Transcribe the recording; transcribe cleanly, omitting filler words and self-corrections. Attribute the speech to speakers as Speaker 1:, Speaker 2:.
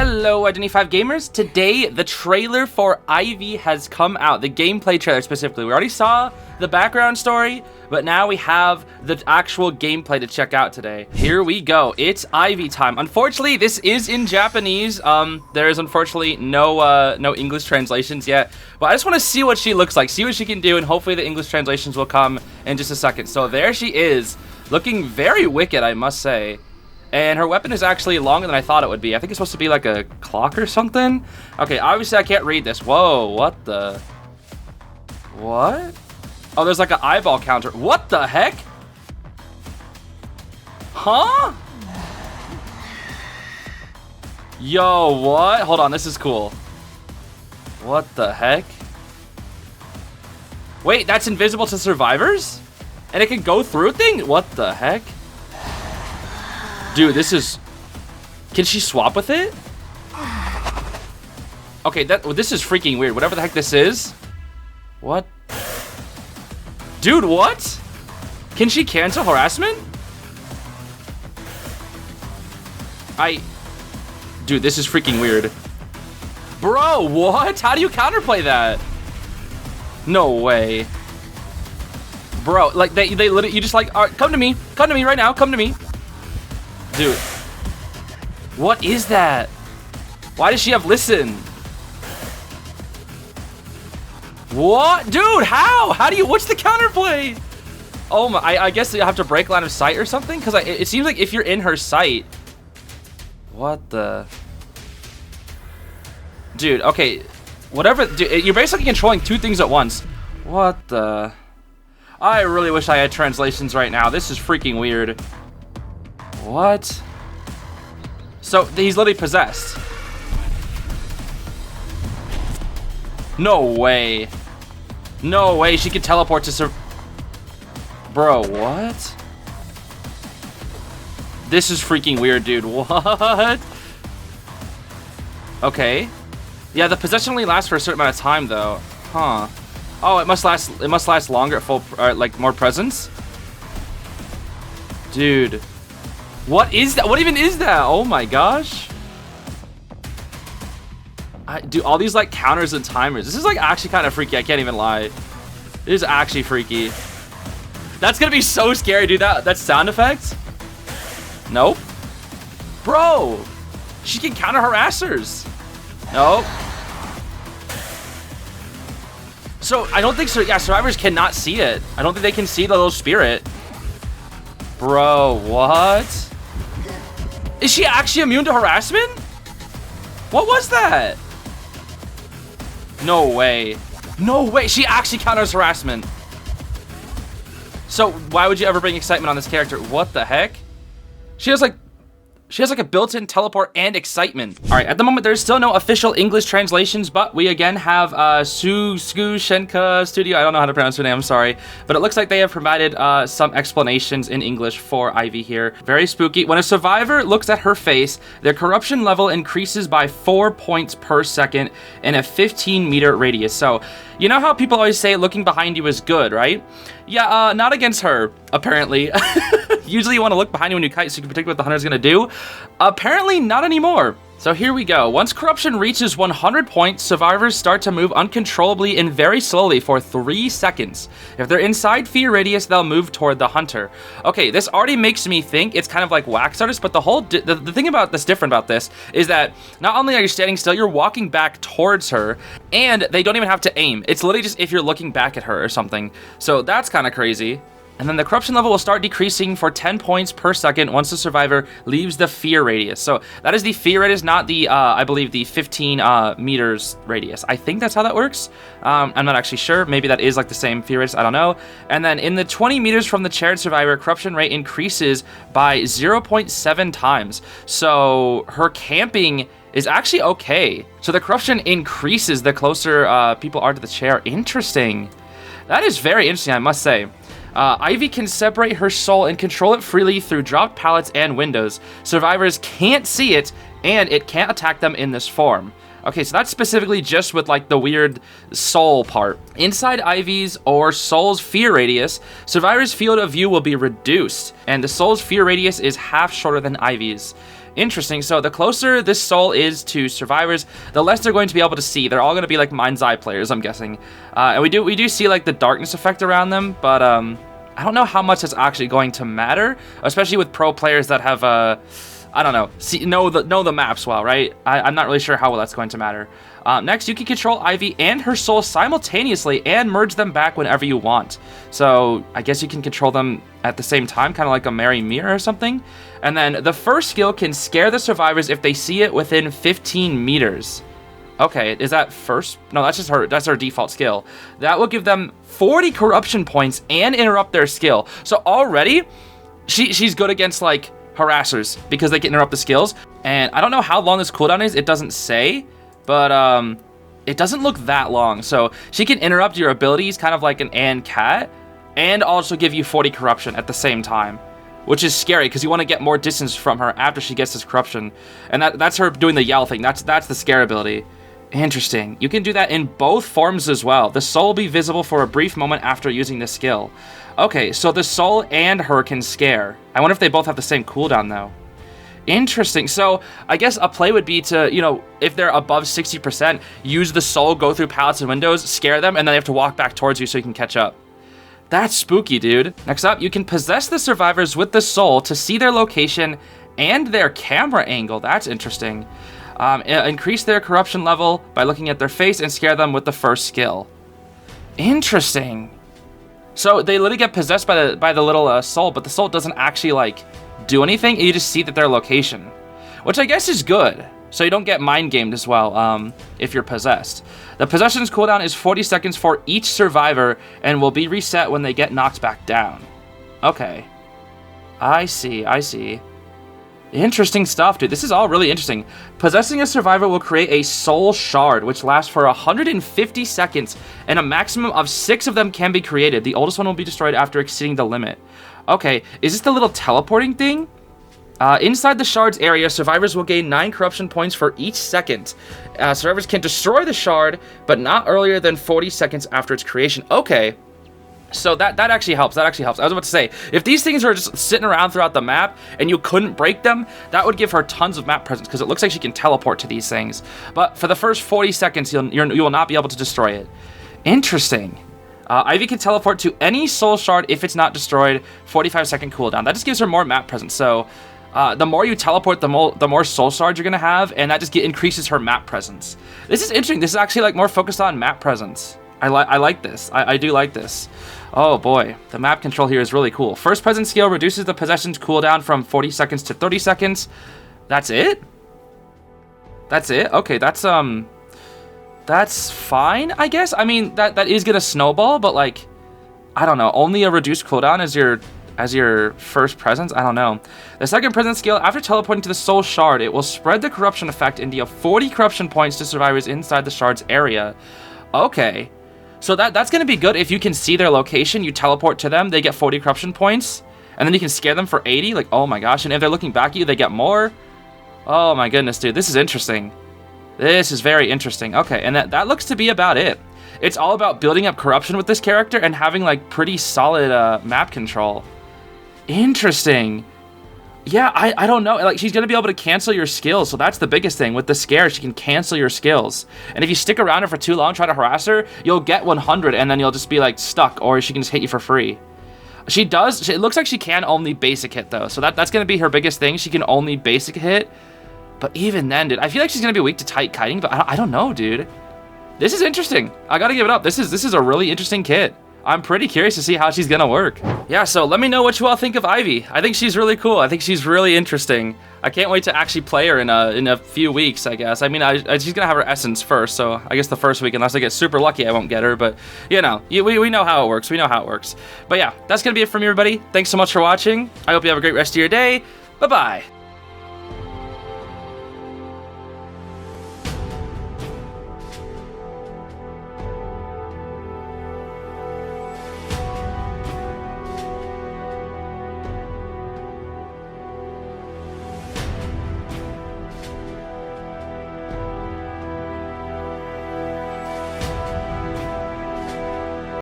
Speaker 1: Hello, Identity 5 gamers. Today, the trailer for Ivy has come out. The gameplay trailer specifically. We already saw the background story, but now we have the actual gameplay to check out today. Here we go. It's Ivy time. Unfortunately, this is in Japanese. There is unfortunately no English translations yet, but I just want to see what she looks like, see what she can do, and hopefully the English translations will come in just a second. So there she is, looking very wicked, I must say. And her weapon is actually longer than I thought it would be. I think it's supposed to be like a clock or something. Okay, obviously I can't read this. Whoa, what the? What? Oh, there's like an eyeball counter. What the heck? Huh? Yo, what? Hold on, this is cool. What the heck? Wait, that's invisible to survivors? And it can go through things? What the heck? Dude, this is... Can she swap with it? Okay, this is freaking weird. Whatever the heck this is. What? Dude, what? Can she cancel harassment? Dude, this is freaking weird. Bro, what? How do you counterplay that? No way. Bro, like, they literally... You just like... All right, come to me. Come to me right now. Come to me. Dude, what is that? Why does she have listen? What? Dude, how? How do you, what's the counterplay? Oh my, I guess you have to break line of sight or something? Because it seems like if you're in her sight. What the? Dude, okay. Whatever, dude, you're basically controlling two things at once. What the? I really wish I had translations right now. This is freaking weird. What? So he's literally possessed. No way. No way she could teleport to Bro, what? This is freaking weird, dude. What? Okay. Yeah, the possession only lasts for a certain amount of time though. Huh. Oh, it must last longer at full like more presence. Dude. What is that? What even is that? Oh my gosh. Dude, all these like counters and timers. This is like actually kind of freaky. I can't even lie. It is actually freaky. That's gonna be so scary, dude. That sound effect? Nope. Bro, she can counter harassers. Nope. So I don't think so. Yeah, survivors cannot see it. I don't think they can see the little spirit. Bro, what? Is she actually immune to harassment? What was that? No way. No way. She actually counters harassment. So why would you ever bring excitement on this character? What the heck? She has like a built-in teleport and excitement. All right, at the moment, there's still no official English translations, but we again have Shenka Studio. I don't know how to pronounce her name, I'm sorry. But it looks like they have provided some explanations in English for Ivy here. Very spooky. When a survivor looks at her face, their corruption level increases by 4 points per second in a 15-meter radius. So, you know how people always say looking behind you is good, right? Yeah, not against her, apparently. Usually you want to look behind you when you kite so you can predict what the hunter's going to do. Apparently not anymore. So here we go. Once corruption reaches 100 points, survivors start to move uncontrollably and very slowly for 3 seconds. If they're inside fear radius, they'll move toward the hunter. Okay, this already makes me think it's kind of like wax artist, but the thing about that's different about this is that not only are you standing still, you're walking back towards her, and they don't even have to aim. It's literally just if you're looking back at her or something. So that's kind of crazy. And then the corruption level will start decreasing for 10 points per second once the survivor leaves the fear radius. So that is the fear radius, not the, I believe, the 15 meters radius. I think that's how that works. I'm not actually sure. Maybe that is like the same fear radius. I don't know. And then in the 20 meters from the charred survivor, corruption rate increases by 0.7 times. So her camping is actually okay. So the corruption increases the closer people are to the chair. Interesting. That is very interesting, I must say. Ivy can separate her soul and control it freely through dropped pallets and windows. Survivors can't see it, and it can't attack them in this form. Okay, so that's specifically just with like the weird soul part. Inside Ivy's or Soul's fear radius, survivors' field of view will be reduced, and the Soul's fear radius is half shorter than Ivy's. Interesting. So the closer this soul is to survivors, the less they're going to be able to see. They're all going to be like mind's eye players, I'm guessing. And we do see like the darkness effect around them, but I don't know how much that's actually going to matter, especially with pro players that have I don't know, know the maps well, right? I'm not really sure how well that's going to matter. Next, you can control Ivy and her soul simultaneously and merge them back whenever you want. So I guess you can control them at the same time, kind of like a Marry Mirror or something. And then the first skill can scare the survivors if they see it within 15 meters. Okay, is that first? No, that's just her. That's her default skill. That will give them 40 corruption points and interrupt their skill. So already, she's good against like harassers because they can interrupt the skills. And I don't know how long this cooldown is. It doesn't say, but it doesn't look that long. So she can interrupt your abilities, kind of like an Ann Cat, and also give you 40 corruption at the same time, which is scary because you want to get more distance from her after she gets this corruption. And that's her doing the yell thing. That's the scare ability. Interesting. You can do that in both forms as well. The soul will be visible for a brief moment after using this skill. Okay, so the soul and her can scare. I wonder if they both have the same cooldown though. Interesting. So I guess a play would be to, you know, if they're above 60%, use the soul, go through pallets and windows, scare them, and then they have to walk back towards you so you can catch up. That's spooky, dude. Next up, you can possess the survivors with the soul to see their location and their camera angle. That's interesting. Increase their corruption level by looking at their face and scare them with the first skill. Interesting. So they literally get possessed by the little soul, but the soul doesn't actually like do anything. You just see that their location, which I guess is good. So you don't get mind gamed as well if you're possessed. The possession's cooldown is 40 seconds for each survivor and will be reset when they get knocked back down. Okay. I see. Interesting stuff, dude. This is all really interesting. Possessing a survivor will create a soul shard, which lasts for 150 seconds, and a maximum of 6 of them can be created. The oldest one will be destroyed after exceeding the limit. Okay, is this the little teleporting thing? Inside the shard's area, survivors will gain 9 corruption points for each second. Survivors can destroy the shard, but not earlier than 40 seconds after its creation. Okay. So that actually helps. I was about to say, if these things were just sitting around throughout the map and you couldn't break them, that would give her tons of map presence because it looks like she can teleport to these things. But for the first 40 seconds, you will not be able to destroy it. Interesting. Ivy can teleport to any soul shard if it's not destroyed. 45-second cooldown. That just gives her more map presence. So the more you teleport, the more soul shards you're gonna have, and that just increases her map presence. This is interesting. This is actually like more focused on map presence. I like this. I do like this. Oh boy, the map control here is really cool. First presence skill reduces the possession's cooldown from 40 seconds to 30 seconds. That's it? That's it? Okay, that's fine, I guess. I mean, that is gonna snowball, but like, I don't know. Only a reduced cooldown as your first presence? I don't know. The second presence skill, after teleporting to the soul shard, it will spread the corruption effect and deal 40 corruption points to survivors inside the shard's area. Okay. So that's going to be good if you can see their location, you teleport to them, they get 40 corruption points, and then you can scare them for 80, like, oh my gosh, and if they're looking back at you, they get more. Oh my goodness, dude, this is interesting. This is very interesting. Okay, and that looks to be about it. It's all about building up corruption with this character and having, like, pretty solid map control. Interesting. Yeah, I don't know. Like, she's going to be able to cancel your skills, so that's the biggest thing. With the scare, she can cancel your skills. And if you stick around her for too long, try to harass her, you'll get 100, and then you'll just be, like, stuck, or she can just hit you for free. It looks like she can only basic hit, though, so that's going to be her biggest thing. She can only basic hit, but even then, dude, I feel like she's going to be weak to tight kiting, but I don't know, dude. This is interesting. I got to give it up. This is a really interesting kit. I'm pretty curious to see how she's gonna work. Yeah, so let me know what you all think of Ivy. I think she's really cool. I think she's really interesting. I can't wait to actually play her in a few weeks, I guess. I mean, she's gonna have her essence first, so I guess the first week, unless I get super lucky, I won't get her. But you know, we know how it works. We know how it works. But yeah, that's gonna be it from me, everybody. Thanks so much for watching. I hope you have a great rest of your day. Bye-bye.